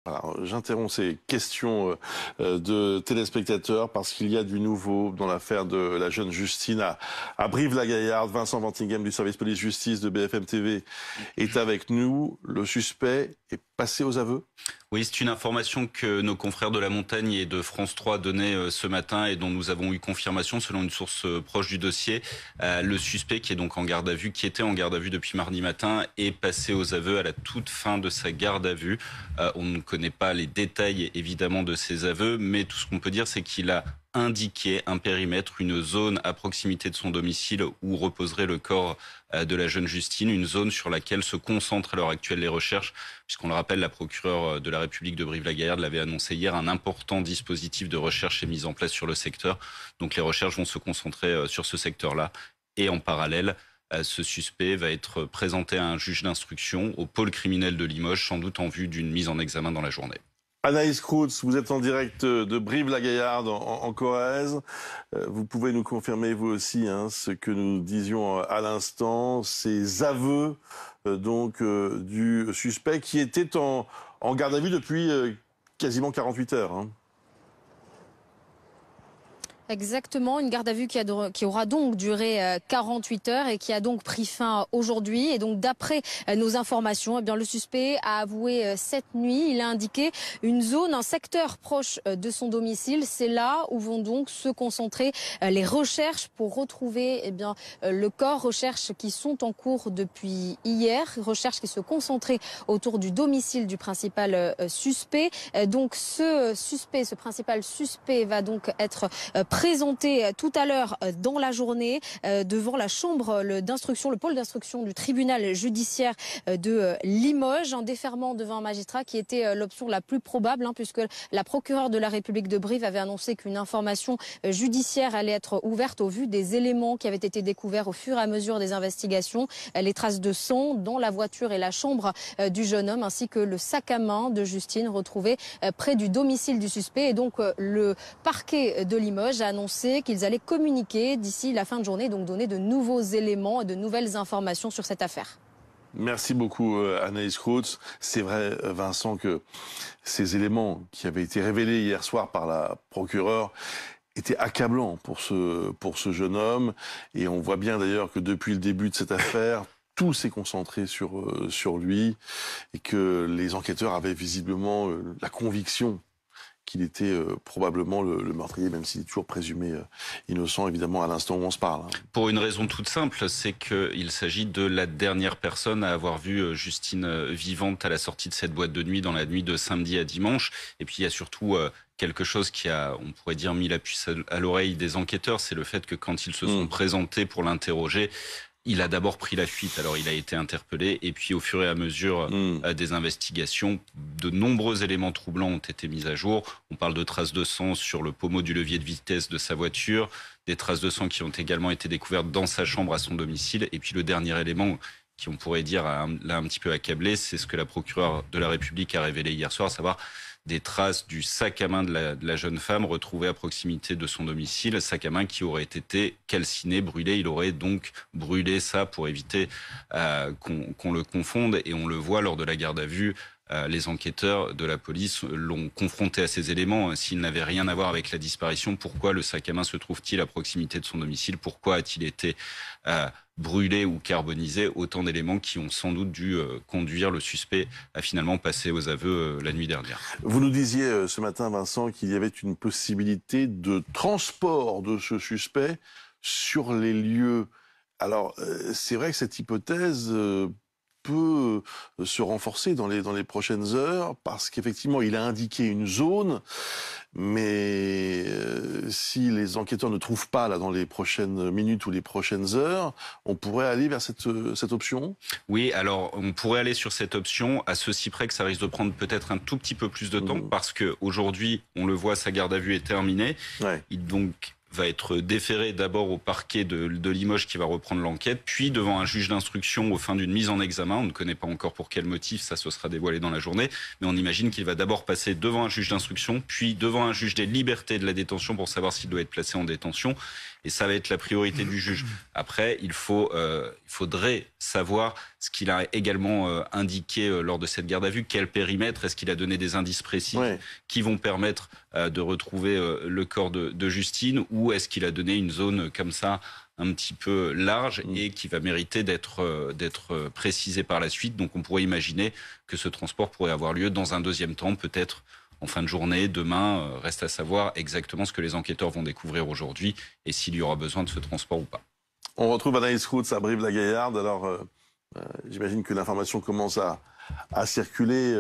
Alors, j'interromps ces questions de téléspectateurs parce qu'il y a du nouveau dans l'affaire de la jeune Justine à Brive-la-Gaillarde. Vincent Vantinghem du service police-justice de BFM TV est avec nous. Le suspect est passé aux aveux? Oui, c'est une information que nos confrères de La Montagne et de France 3 donnaient ce matin et dont nous avons eu confirmation selon une source proche du dossier. Le suspect qui est donc en garde à vue, qui était en garde à vue depuis mardi matin, est passé aux aveux à la toute fin de sa garde à vue. On ne connaît pas les détails évidemment de ses aveux, mais tout ce qu'on peut dire, c'est qu'il a indiqué un périmètre, une zone à proximité de son domicile où reposerait le corps de la jeune Justine, une zone sur laquelle se concentrent à l'heure actuelle les recherches, puisqu'on le rappelle, la procureure de la République de Brive-la-Gaillarde l'avait annoncé hier, un important dispositif de recherche est mis en place sur le secteur. Donc les recherches vont se concentrer sur ce secteur-là. Et en parallèle, ce suspect va être présenté à un juge d'instruction au pôle criminel de Limoges, sans doute en vue d'une mise en examen dans la journée. Anaïs Kroutz, vous êtes en direct de Brive-la-Gaillarde en Corrèze. Vous pouvez nous confirmer vous aussi ce que nous disions à l'instant, ces aveux du suspect qui était en garde à vue depuis quasiment 48 heures. Exactement, une garde à vue qui aura donc duré 48 heures et qui a donc pris fin aujourd'hui. Et donc d'après nos informations, eh bien, le suspect a avoué cette nuit, il a indiqué une zone, un secteur proche de son domicile. C'est là où vont donc se concentrer les recherches pour retrouver le corps. Recherches qui sont en cours depuis hier, recherches qui se concentraient autour du domicile du principal suspect. Donc ce principal suspect va donc être présenté tout à l'heure dans la journée devant la chambre d'instruction, le pôle d'instruction du tribunal judiciaire de Limoges, en déferment devant un magistrat qui était l'option la plus probable, puisque la procureure de la République de Brive avait annoncé qu'une information judiciaire allait être ouverte au vu des éléments qui avaient été découverts au fur et à mesure des investigations, les traces de sang dans la voiture et la chambre du jeune homme, ainsi que le sac à main de Justine retrouvé près du domicile du suspect. Et donc le parquet de Limoges a annoncé qu'ils allaient communiquer d'ici la fin de journée, donc donner de nouveaux éléments et de nouvelles informations sur cette affaire. Merci beaucoup Anaïs Kroutz. C'est vrai Vincent que ces éléments qui avaient été révélés hier soir par la procureure étaient accablants pour ce jeune homme, et on voit bien d'ailleurs que depuis le début de cette affaire, tout s'est concentré sur lui, et que les enquêteurs avaient visiblement la conviction qu'il était probablement le meurtrier, même s'il est toujours présumé innocent, évidemment, à l'instant où on se parle. Pour une raison toute simple, c'est qu'il s'agit de la dernière personne à avoir vu Justine vivante à la sortie de cette boîte de nuit, dans la nuit de samedi à dimanche. Et puis il y a surtout quelque chose qui a, on pourrait dire, mis la puce à l'oreille des enquêteurs, c'est le fait que quand ils se sont présentés pour l'interroger, il a d'abord pris la fuite. Alors il a été interpellé, et puis au fur et à mesure des investigations, de nombreux éléments troublants ont été mis à jour. On parle de traces de sang sur le pommeau du levier de vitesse de sa voiture, des traces de sang qui ont également été découvertes dans sa chambre à son domicile. Et puis le dernier élément qui, on pourrait dire, l'a un petit peu accablé, c'est ce que la procureure de la République a révélé hier soir, à savoir des traces du sac à main de la jeune femme retrouvée à proximité de son domicile, sac à main qui aurait été calciné, brûlé. Il aurait donc brûlé ça pour éviter qu'on le confonde, et on le voit lors de la garde à vue. Les enquêteurs de la police l'ont confronté à ces éléments. S'il n'avait rien à voir avec la disparition, pourquoi le sac à main se trouve-t-il à proximité de son domicile? Pourquoi a-t-il été brûlé ou carbonisé? Autant d'éléments qui ont sans doute dû conduire le suspect à finalement passer aux aveux la nuit dernière. Vous nous disiez ce matin, Vincent, qu'il y avait une possibilité de transport de ce suspect sur les lieux. Alors, c'est vrai que cette hypothèse peut se renforcer dans les prochaines heures, parce qu'effectivement, il a indiqué une zone, mais si les enquêteurs ne trouvent pas là dans les prochaines minutes ou les prochaines heures, on pourrait aller vers cette option? Oui, alors on pourrait aller sur cette option, à ceci près que ça risque de prendre peut-être un tout petit peu plus de temps, parce qu'aujourd'hui, on le voit, sa garde à vue est terminée. Ouais. Donc va être déféré d'abord au parquet de Limoges qui va reprendre l'enquête, puis devant un juge d'instruction aux fins d'une mise en examen. On ne connaît pas encore pour quel motif, ça se sera dévoilé dans la journée, mais on imagine qu'il va d'abord passer devant un juge d'instruction, puis devant un juge des libertés de la détention pour savoir s'il doit être placé en détention, et ça va être la priorité du juge. Après, il faudrait savoir ce qu'il a également indiqué lors de cette garde à vue, quel périmètre, est-ce qu'il a donné des indices précis qui vont permettre de retrouver le corps de Justine, ou est-ce qu'il a donné une zone comme ça un petit peu large et qui va mériter d'être précisé par la suite. Donc on pourrait imaginer que ce transport pourrait avoir lieu dans un deuxième temps, peut-être en fin de journée, demain. Reste à savoir exactement ce que les enquêteurs vont découvrir aujourd'hui et s'il y aura besoin de ce transport ou pas. On retrouve Anaïs Routz à Brive-la-Gaillarde. Alors, j'imagine que l'information commence à circuler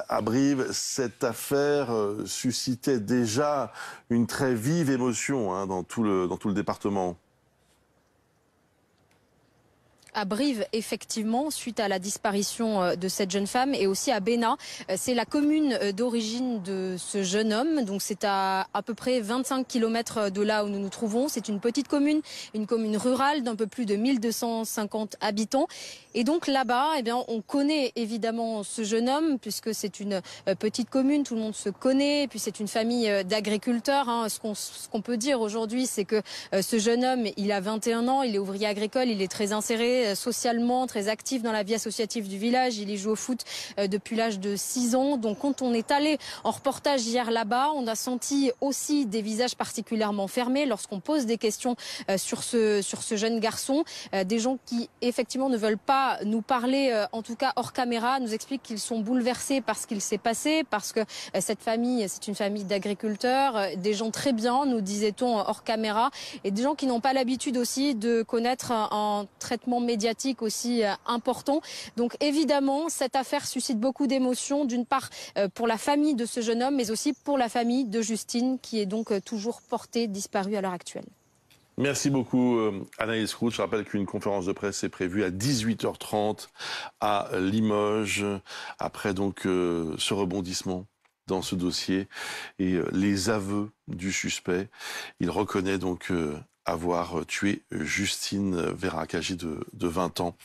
à Brive. Cette affaire suscitait déjà une très vive émotion dans tout le département. À Brive, effectivement, suite à la disparition de cette jeune femme, et aussi à Bénat. C'est la commune d'origine de ce jeune homme. Donc c'est à peu près 25 km de là où nous nous trouvons. C'est une petite commune, une commune rurale d'un peu plus de 1250 habitants. Et donc là-bas, eh bien, on connaît évidemment ce jeune homme, puisque c'est une petite commune, tout le monde se connaît. Et puis c'est une famille d'agriculteurs. Ce qu'on peut dire aujourd'hui, c'est que ce jeune homme, il a 21 ans, il est ouvrier agricole, il est très inséré socialement, très actif dans la vie associative du village. Il y joue au foot depuis l'âge de 6 ans. Donc quand on est allé en reportage hier là-bas, on a senti aussi des visages particulièrement fermés lorsqu'on pose des questions sur ce jeune garçon. Des gens qui effectivement ne veulent pas nous parler, en tout cas hors caméra, nous expliquent qu'ils sont bouleversés par ce qu'il s'est passé, parce que cette famille, c'est une famille d'agriculteurs, des gens très bien, nous disait-on hors caméra, et des gens qui n'ont pas l'habitude aussi de connaître un traitement médiatique aussi important. Donc évidemment, cette affaire suscite beaucoup d'émotions, d'une part pour la famille de ce jeune homme, mais aussi pour la famille de Justine, qui est donc toujours portée disparue à l'heure actuelle. Merci beaucoup Anaïs Routz. Je rappelle qu'une conférence de presse est prévue à 18h30 à Limoges, après donc ce rebondissement dans ce dossier et les aveux du suspect. Il reconnaît donc avoir tué Justine Verhaak, âgée de 20 ans.